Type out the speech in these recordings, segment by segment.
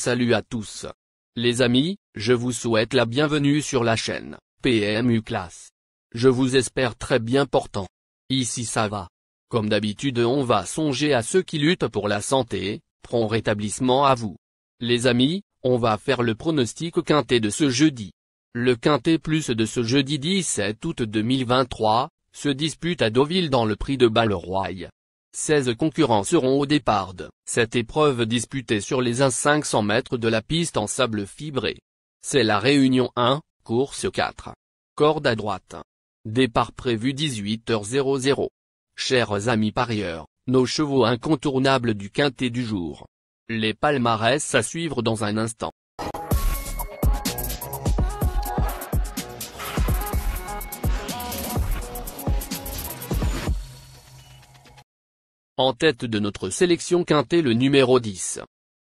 Salut à tous. Les amis, je vous souhaite la bienvenue sur la chaîne PMU Classe. Je vous espère très bien portant. Ici ça va. Comme d'habitude on va songer à ceux qui luttent pour la santé, prompt rétablissement à vous. Les amis, on va faire le pronostic quintet de ce jeudi. Le quintet plus de ce jeudi 17 août 2023, se dispute à Deauville dans le prix de Balleroy. 16 concurrents seront au départ de cette épreuve disputée sur les 500 mètres de la piste en sable fibré. C'est la réunion 1, course 4. Corde à droite. Départ prévu 18h00. Chers amis parieurs, nos chevaux incontournables du quintet du jour. Les palmarès à suivre dans un instant. En tête de notre sélection quintet le numéro 10.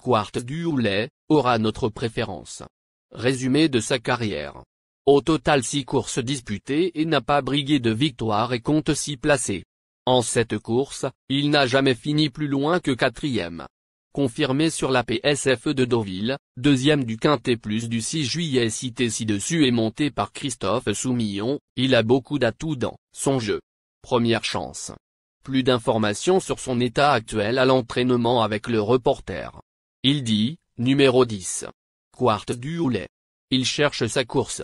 Quart du Houlet, aura notre préférence. Résumé de sa carrière. Au total 6 courses disputées et n'a pas brigué de victoire et compte 6 placés. En cette course, il n'a jamais fini plus loin que 4e. Confirmé sur la PSF de Deauville, deuxième du quintet plus du 6 juillet cité ci-dessus et monté par Christophe Soumillon, il a beaucoup d'atouts dans son jeu. Première chance. Plus d'informations sur son état actuel à l'entraînement avec le reporter. Il dit, numéro 10. Quart du Houlet. Il cherche sa course.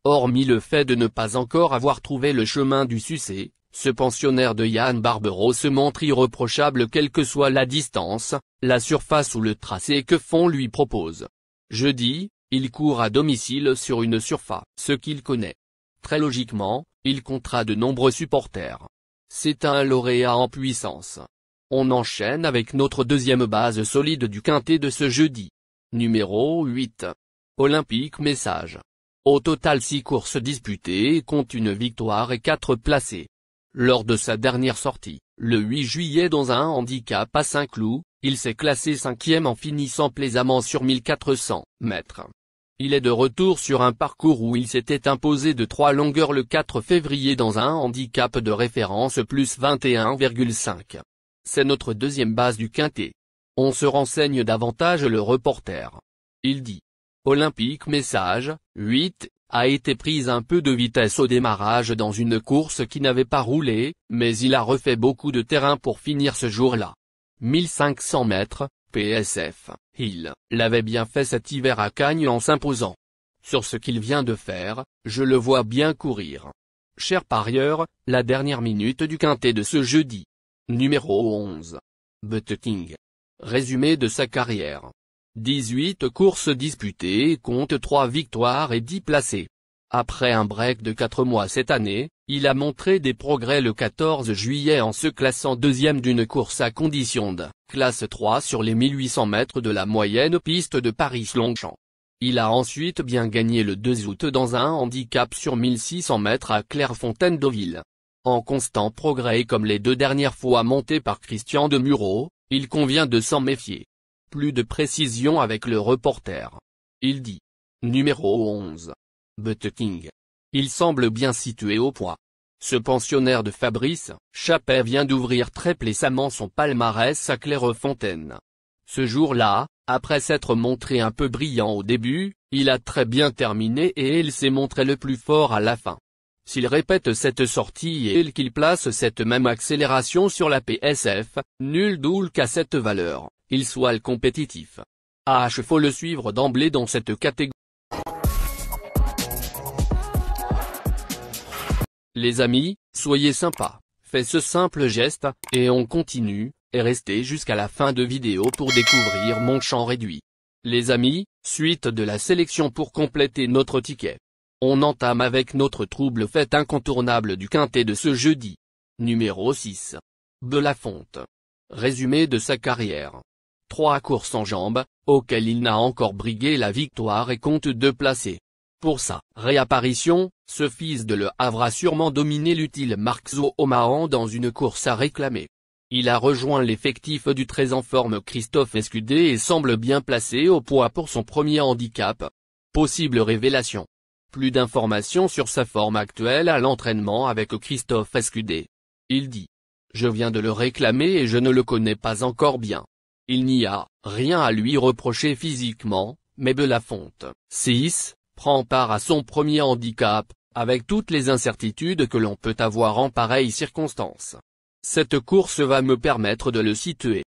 Hormis le fait de ne pas encore avoir trouvé le chemin du succès, ce pensionnaire de Yann Barbero se montre irréprochable quelle que soit la distance, la surface ou le tracé que Fond lui propose. Jeudi, il court à domicile sur une surface, ce qu'il connaît. Très logiquement, il comptera de nombreux supporters. C'est un lauréat en puissance. On enchaîne avec notre deuxième base solide du quintet de ce jeudi. Numéro 8. Olympique Message. Au total 6 courses disputées et compte une victoire et 4 placés. Lors de sa dernière sortie, le 8 juillet dans un handicap à Saint-Cloud, il s'est classé 5e en finissant plaisamment sur 1400 mètres. Il est de retour sur un parcours où il s'était imposé de 3 longueurs le 4 février dans un handicap de référence plus 21,5. C'est notre deuxième base du quintet. On se renseigne davantage le reporter. Il dit. Olympique Message, 8, a été prise un peu de vitesse au démarrage dans une course qui n'avait pas roulé, mais il a refait beaucoup de terrain pour finir ce jour-là. 1500 mètres, PSF, il l'avait bien fait cet hiver à Cagnes en s'imposant. Sur ce qu'il vient de faire, je le vois bien courir. Cher parieur, la dernière minute du quintet de ce jeudi. Numéro 11. But King. Résumé de sa carrière. 18 courses disputées et compte 3 victoires et 10 placés. Après un break de 4 mois cette année, il a montré des progrès le 14 juillet en se classant deuxième d'une course à condition de classe 3 sur les 1800 mètres de la moyenne piste de Paris-Longchamp. Il a ensuite bien gagné le 2 août dans un handicap sur 1600 mètres à Clairefontaine-Deauville. En constant progrès comme les 2 dernières fois monté par Christian de Muro, il convient de s'en méfier. Plus de précision avec le reporter. Il dit. Numéro 11. But King. Il semble bien situé au point. Ce pensionnaire de Fabrice Chappet vient d'ouvrir très plaisamment son palmarès à Clairefontaine. Ce jour-là, après s'être montré un peu brillant au début, il a très bien terminé et il s'est montré le plus fort à la fin. S'il répète cette sortie et qu'il place cette même accélération sur la PSF, nul doute qu'à cette valeur, il soit le compétitif. Faut le suivre d'emblée dans cette catégorie. Les amis, soyez sympas, faites ce simple geste, et on continue, et restez jusqu'à la fin de vidéo pour découvrir mon champ réduit. Les amis, suite de la sélection pour compléter notre ticket. On entame avec notre trouble fête incontournable du quintet de ce jeudi. Numéro 6. Belafonte. Résumé de sa carrière. 3 courses en jambes, auxquelles il n'a encore brigué la victoire et compte 2 placés. Pour sa réapparition, ce fils de Le Havre a sûrement dominé l'utile Marxo Omahan dans une course à réclamer. Il a rejoint l'effectif du très en forme Christophe Escudé et semble bien placé au poids pour son premier handicap. Possible révélation. Plus d'informations sur sa forme actuelle à l'entraînement avec Christophe Escudé. Il dit. Je viens de le réclamer et je ne le connais pas encore bien. Il n'y a rien à lui reprocher physiquement, mais Belafonte, 6, prend part à son premier handicap, avec toutes les incertitudes que l'on peut avoir en pareille circonstance. Cette course va me permettre de le situer.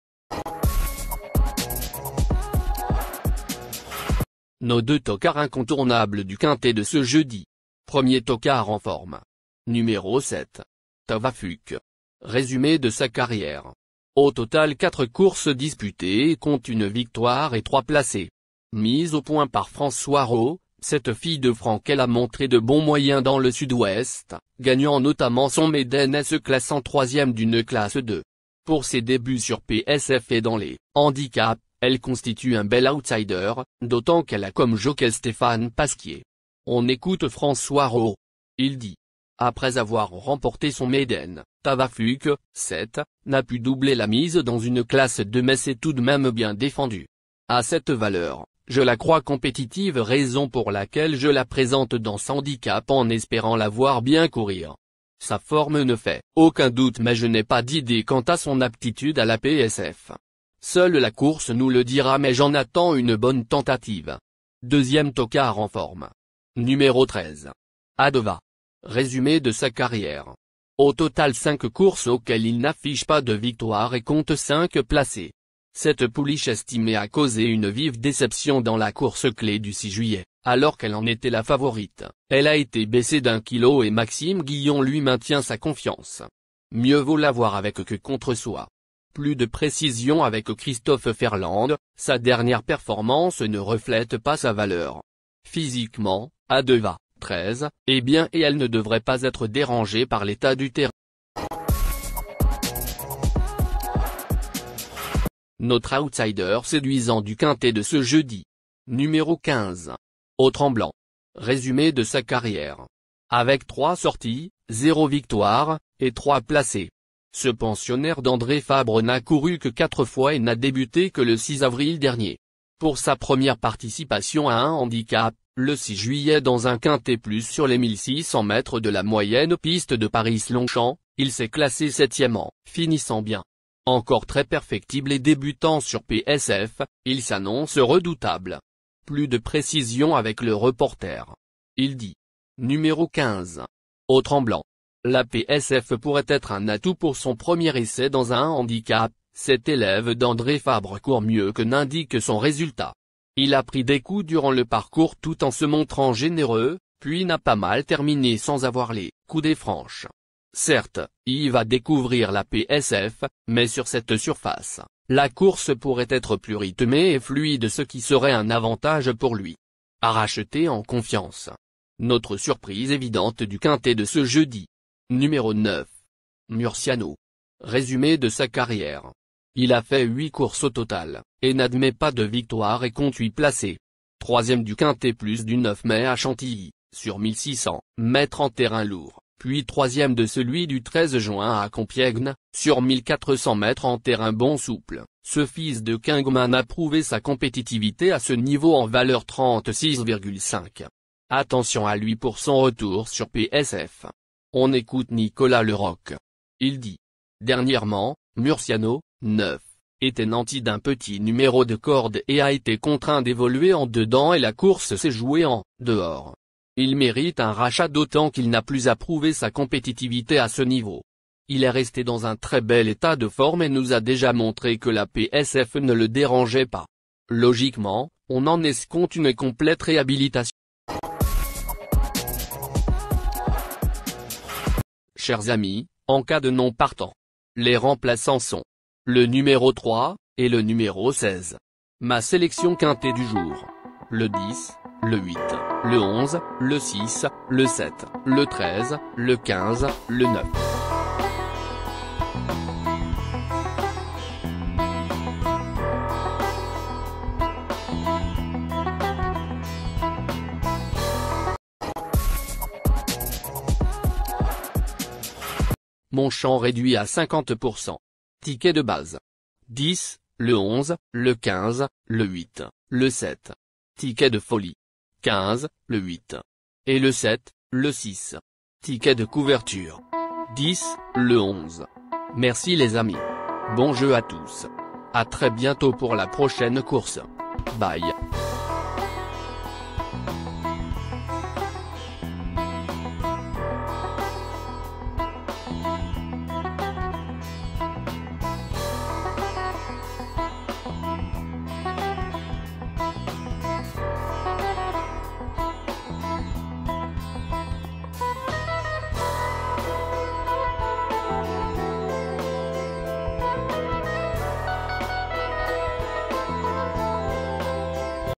Nos deux tocards incontournables du quintet de ce jeudi. Premier tocard en forme. Numéro 7. Tavafuk. Résumé de sa carrière. Au total 4 courses disputées et compte une victoire et 3 placés. Mise au point par François Rowe, cette fille de Frankel a montré de bons moyens dans le sud-ouest, gagnant notamment son Maiden et se classant 3e d'une classe 2. Pour ses débuts sur PSF et dans les handicaps, elle constitue un bel outsider, d'autant qu'elle a comme jockey Stéphane Pasquier. On écoute François Rowe. Il dit. Après avoir remporté son Maiden, Tavafuk, 7, n'a pu doubler la mise dans une classe 2 mais c'est tout de même bien défendu. À cette valeur, je la crois compétitive, raison pour laquelle je la présente dans ce handicap en espérant la voir bien courir. Sa forme ne fait aucun doute mais je n'ai pas d'idée quant à son aptitude à la PSF. Seule la course nous le dira mais j'en attends une bonne tentative. Deuxième tocard en forme. Numéro 13. Adeva. Résumé de sa carrière. Au total 5 courses auxquelles il n'affiche pas de victoire et compte 5 placés. Cette pouliche estimée a causé une vive déception dans la course clé du 6 juillet, alors qu'elle en était la favorite. Elle a été baissée d'1 kilo et Maxime Guillon lui maintient sa confiance. Mieux vaut l'avoir avec que contre soi. Plus de précision avec Christophe Ferland, sa dernière performance ne reflète pas sa valeur. Physiquement, Adeva, 13, est bien et elle ne devrait pas être dérangée par l'état du terrain. Notre outsider séduisant du quintet de ce jeudi. Numéro 15. Au Tremblant. Résumé de sa carrière. Avec 3 sorties, 0 victoire, et 3 placés. Ce pensionnaire d'André Fabre n'a couru que 4 fois et n'a débuté que le 6 avril dernier. Pour sa première participation à un handicap, le 6 juillet dans un quintet plus sur les 1600 mètres de la moyenne piste de Paris-Longchamp, il s'est classé 7e en finissant bien. Encore très perfectible et débutant sur PSF, il s'annonce redoutable. Plus de précision avec le reporter. Il dit. Numéro 15. Au Tremblant. La PSF pourrait être un atout pour son premier essai dans un handicap, cet élève d'André Fabre court mieux que n'indique son résultat. Il a pris des coups durant le parcours tout en se montrant généreux, puis n'a pas mal terminé sans avoir les coups des franches. Certes, il va découvrir la PSF, mais sur cette surface, la course pourrait être plus rythmée et fluide, ce qui serait un avantage pour lui. À racheter en confiance. Notre surprise évidente du quintet de ce jeudi. Numéro 9. Murciano. Résumé de sa carrière. Il a fait 8 courses au total, et n'admet pas de victoire et compte 8 placés. 3e du quintet plus du 9 mai à Chantilly, sur 1600 mètres en terrain lourd. Puis 3e de celui du 13 juin à Compiègne, sur 1400 mètres en terrain bon souple. Ce fils de Kingman a prouvé sa compétitivité à ce niveau en valeur 36,5. Attention à lui pour son retour sur PSF. On écoute Nicolas Leroc. Il dit. Dernièrement, Murciano, 9, était nanti d'un petit numéro de corde et a été contraint d'évoluer en dedans et la course s'est jouée en dehors. Il mérite un rachat d'autant qu'il n'a plus à prouver sa compétitivité à ce niveau. Il est resté dans un très bel état de forme et nous a déjà montré que la PSF ne le dérangeait pas. Logiquement, on en escompte une complète réhabilitation. Chers amis, en cas de non partant, les remplaçants sont le numéro 3 et le numéro 16. Ma sélection quintée du jour. Le 10, le 8, le 11, le 6, le 7, le 13, le 15, le 9. Mon champ réduit à 50%. Ticket de base. 10, le 11, le 15, le 8, le 7. Ticket de folie. 15, le 8. Et le 7, le 6. Ticket de couverture. 10, le 11. Merci les amis. Bon jeu à tous. À très bientôt pour la prochaine course. Bye.